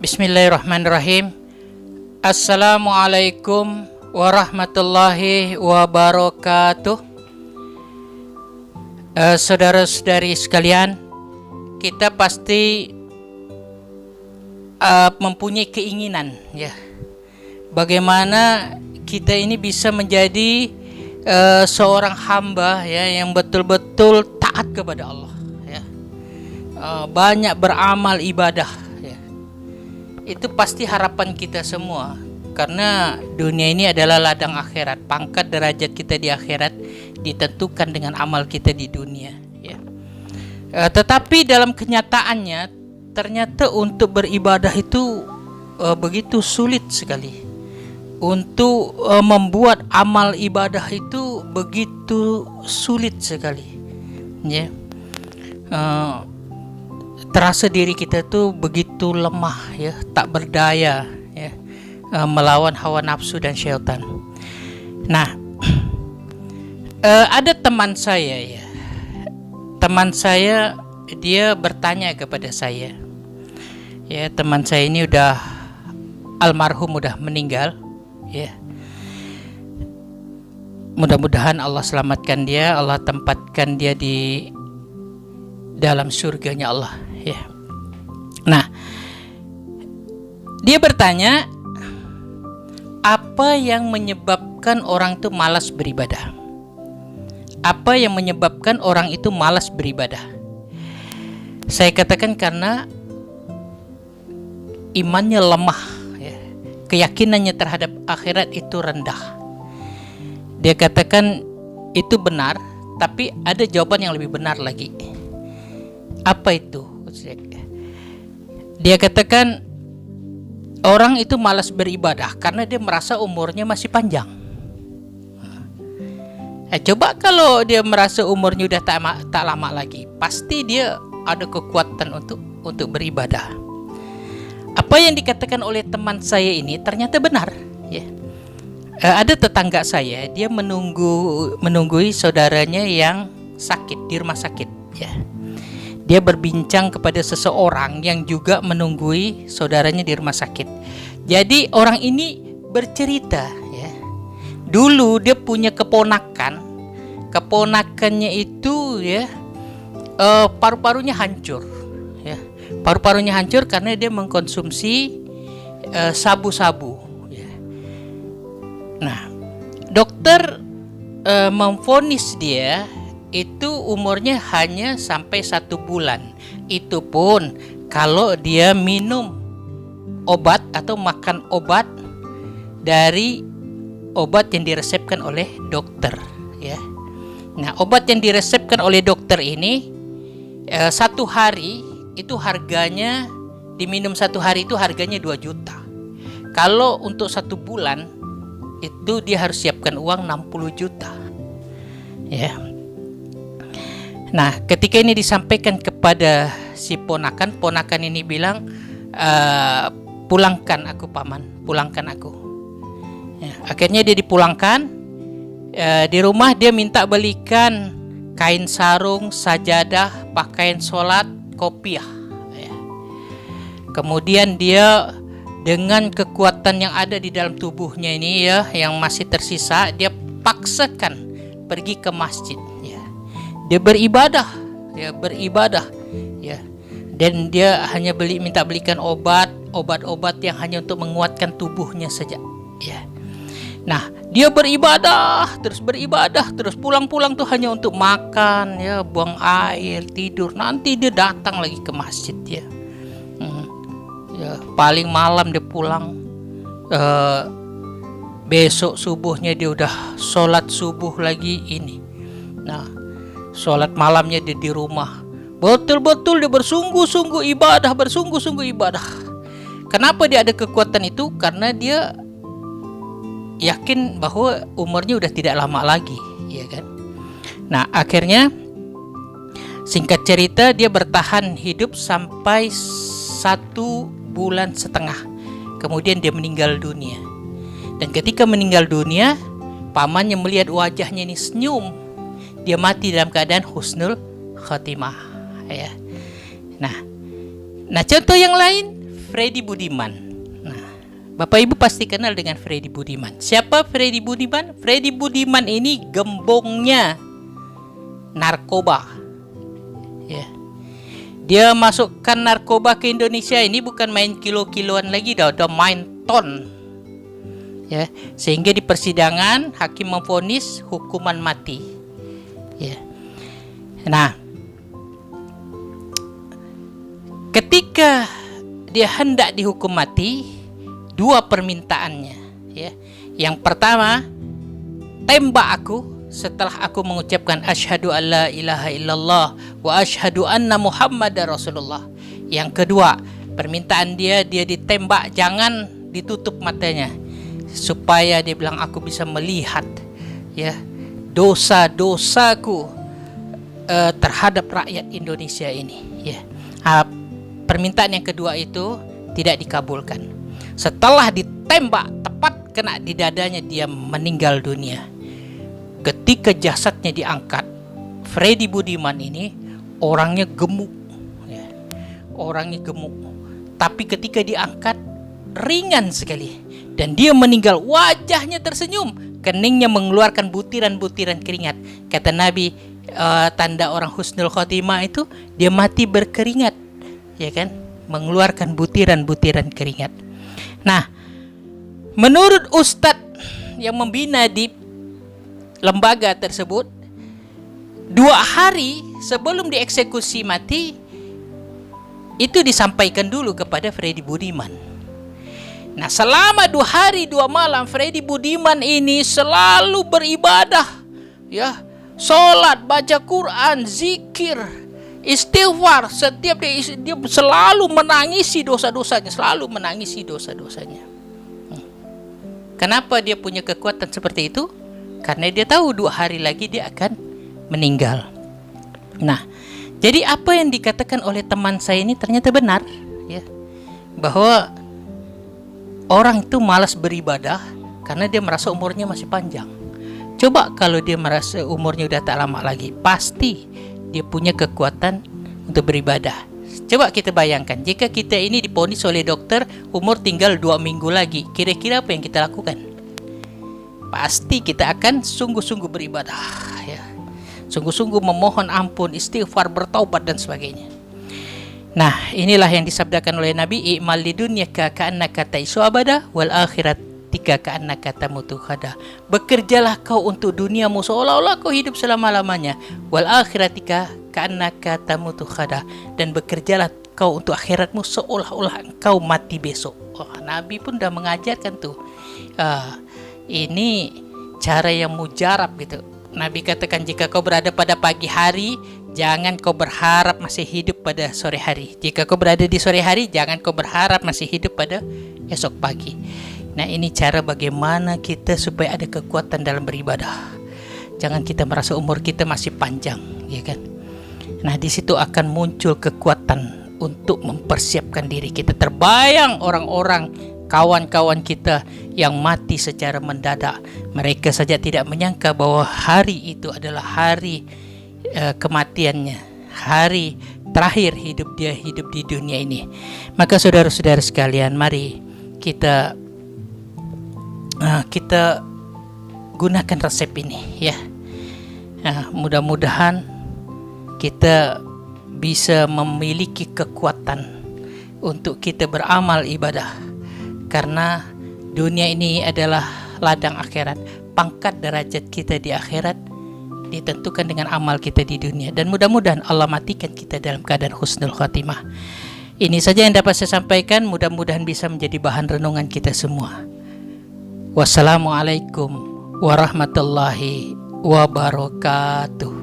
Bismillahirrahmanirrahim. Assalamualaikum warahmatullahi wabarakatuh. Saudara-saudari sekalian, kita pasti mempunyai keinginan, ya, bagaimana kita ini bisa menjadi seorang hamba, ya, yang betul-betul taat kepada Allah, ya, banyak beramal ibadah, ya. Itu pasti harapan kita semua, karena dunia ini adalah ladang akhirat. Pangkat derajat kita di akhirat ditentukan dengan amal kita di dunia, ya. Tetapi dalam kenyataannya ternyata untuk beribadah itu begitu sulit sekali. Untuk membuat amal ibadah itu begitu sulit sekali, ya. Terasa diri kita tuh begitu lemah, ya, tak berdaya, ya, melawan hawa nafsu dan syaitan. Nah, ada teman saya, ya, dia bertanya kepada saya, ya, teman saya ini udah almarhum, udah meninggal, ya. Mudah-mudahan Allah selamatkan dia, Allah tempatkan dia di dalam surganya Allah, ya. Nah, dia bertanya, apa yang menyebabkan orang itu malas beribadah? Apa yang menyebabkan orang itu malas beribadah? Saya katakan karena imannya lemah, ya. Keyakinannya terhadap akhirat itu rendah. Dia katakan itu benar, tapi ada jawaban yang lebih benar lagi. Apa itu? Dia katakan orang itu malas beribadah karena dia merasa umurnya masih panjang. Coba kalau dia merasa umurnya udah tak lama lagi, pasti dia ada kekuatan untuk beribadah. Apa yang dikatakan oleh teman saya ini ternyata benar, ya. Ada tetangga saya, dia menunggui saudaranya yang sakit di rumah sakit, ya. Dia berbincang kepada seseorang yang juga menunggui saudaranya di rumah sakit. Jadi orang ini bercerita, ya, dulu dia punya keponakannya itu, ya, paru-parunya hancur, ya. Paru-parunya hancur karena dia mengkonsumsi sabu-sabu, ya. Nah, dokter memvonis dia itu umurnya hanya sampai 1 bulan. Itu pun kalau dia minum obat atau makan obat dari obat yang diresepkan oleh dokter, ya. Nah, obat yang diresepkan oleh dokter ini 1 hari itu harganya, diminum 1 hari itu harganya 2 juta. Kalau untuk 1 bulan itu dia harus siapkan uang 60 juta, ya. Nah, ketika ini disampaikan kepada si ponakan ini bilang, pulangkan aku paman, pulangkan aku. Ya, akhirnya dia dipulangkan. Di rumah dia minta belikan kain sarung, sajadah, pakaian sholat, kopiah, ya. Kemudian dia dengan kekuatan yang ada di dalam tubuhnya ini, ya, yang masih tersisa, dia paksakan pergi ke masjid, ya. Dia beribadah, ya. Dan dia hanya minta belikan obat-obat yang hanya untuk menguatkan tubuhnya saja, ya. Nah, dia beribadah terus, pulang-pulang tuh hanya untuk makan, ya, buang air, tidur. Nanti dia datang lagi ke masjid, ya. Ya, paling malam dia pulang. Besok subuhnya dia udah sholat subuh lagi ini. Nah, sholat malamnya dia di rumah. Betul-betul dia bersungguh-sungguh ibadah. Kenapa dia ada kekuatan itu? Karena dia yakin bahwa umurnya udah tidak lama lagi, ya kan? Nah, akhirnya singkat cerita dia bertahan hidup sampai 1,5 bulan. Kemudian dia meninggal dunia. Dan ketika meninggal dunia, pamannya melihat wajahnya ini senyum. Dia mati dalam keadaan husnul khotimah, ya. Nah, contoh yang lain, Freddy Budiman. Nah, Bapak Ibu pasti kenal dengan Freddy Budiman. Siapa Freddy Budiman? Freddy Budiman ini gembongnya narkoba. Ya. Dia masukkan narkoba ke Indonesia ini bukan main kilo-kiloan lagi, udah main ton. Ya, sehingga di persidangan hakim memvonis hukuman mati. Ya. Nah, ketika dia hendak dihukum mati, dua permintaannya. Ya. Yang pertama, tembak aku setelah aku mengucapkan asyhadu alla ilaha illallah wa asyhadu anna muhammadar rasulullah. Yang kedua, permintaan dia ditembak, jangan ditutup matanya, supaya dia bilang aku bisa melihat ya dosa-dosaku terhadap rakyat Indonesia ini. Ya. Permintaan yang kedua itu tidak dikabulkan. Setelah ditembak tepat kena di dadanya, dia meninggal dunia. Ketika jasadnya diangkat, Freddy Budiman ini orangnya gemuk, ya. Orangnya gemuk. Tapi ketika diangkat ringan sekali, dan dia meninggal. Wajahnya tersenyum, keningnya mengeluarkan butiran-butiran keringat. Kata Nabi, tanda orang husnul khotimah itu dia mati berkeringat, ya kan? Mengeluarkan butiran-butiran keringat. Nah, menurut ustadz yang membina di lembaga tersebut, 2 hari sebelum dieksekusi mati itu disampaikan dulu kepada Freddy Budiman. Nah, selama 2 hari 2 malam Freddy Budiman ini selalu beribadah, ya, sholat, baca Quran, zikir, istighfar. Setiap dia selalu menangisi dosa-dosanya, Kenapa dia punya kekuatan seperti itu? Karena dia tahu 2 hari lagi dia akan meninggal. Nah, jadi apa yang dikatakan oleh teman saya ini ternyata benar, ya, bahwa orang itu malas beribadah karena dia merasa umurnya masih panjang. Coba kalau dia merasa umurnya udah tak lama lagi, pasti dia punya kekuatan untuk beribadah. Coba kita bayangkan, jika kita ini diponis oleh dokter umur tinggal 2 minggu lagi, kira-kira apa yang kita lakukan? Pasti kita akan sungguh-sungguh beribadah, ya, sungguh-sungguh memohon ampun, istighfar, bertaubat dan sebagainya. Nah, inilah yang disabdakan oleh Nabi, i'mal lidunyaka ka'annaka ta'isu abada wal akhiratika ka'annaka tamutu ghada. Bekerjalah kau untuk duniamu seolah-olah kau hidup selama-lamanya, wal akhiratika ka'annaka tamutu ghada, dan bekerjalah kau untuk akhiratmu seolah-olah engkau mati besok. Nabi pun dah mengajarkan tuh. Ini cara yang mujarab gitu. Nabi katakan, jika kau berada pada pagi hari, jangan kau berharap masih hidup pada sore hari. Jika kau berada di sore hari, jangan kau berharap masih hidup pada esok pagi. Nah, ini cara bagaimana kita supaya ada kekuatan dalam beribadah. Jangan kita merasa umur kita masih panjang, ya kan? Nah, di situ akan muncul kekuatan untuk mempersiapkan diri kita. Terbayang orang-orang kawan-kawan kita yang mati secara mendadak. Mereka saja tidak menyangka bahwa hari itu adalah hari kematiannya, hari terakhir hidup dia hidup di dunia ini. Maka saudara-saudara sekalian, mari kita gunakan resep ini, ya. Mudah-mudahan kita bisa memiliki kekuatan untuk kita beramal ibadah. Karena dunia ini adalah ladang akhirat. Pangkat derajat kita di akhirat ditentukan dengan amal kita di dunia. Dan mudah-mudahan Allah matikan kita dalam keadaan husnul khatimah. Ini saja yang dapat saya sampaikan. Mudah-mudahan bisa menjadi bahan renungan kita semua. Wassalamualaikum warahmatullahi wabarakatuh.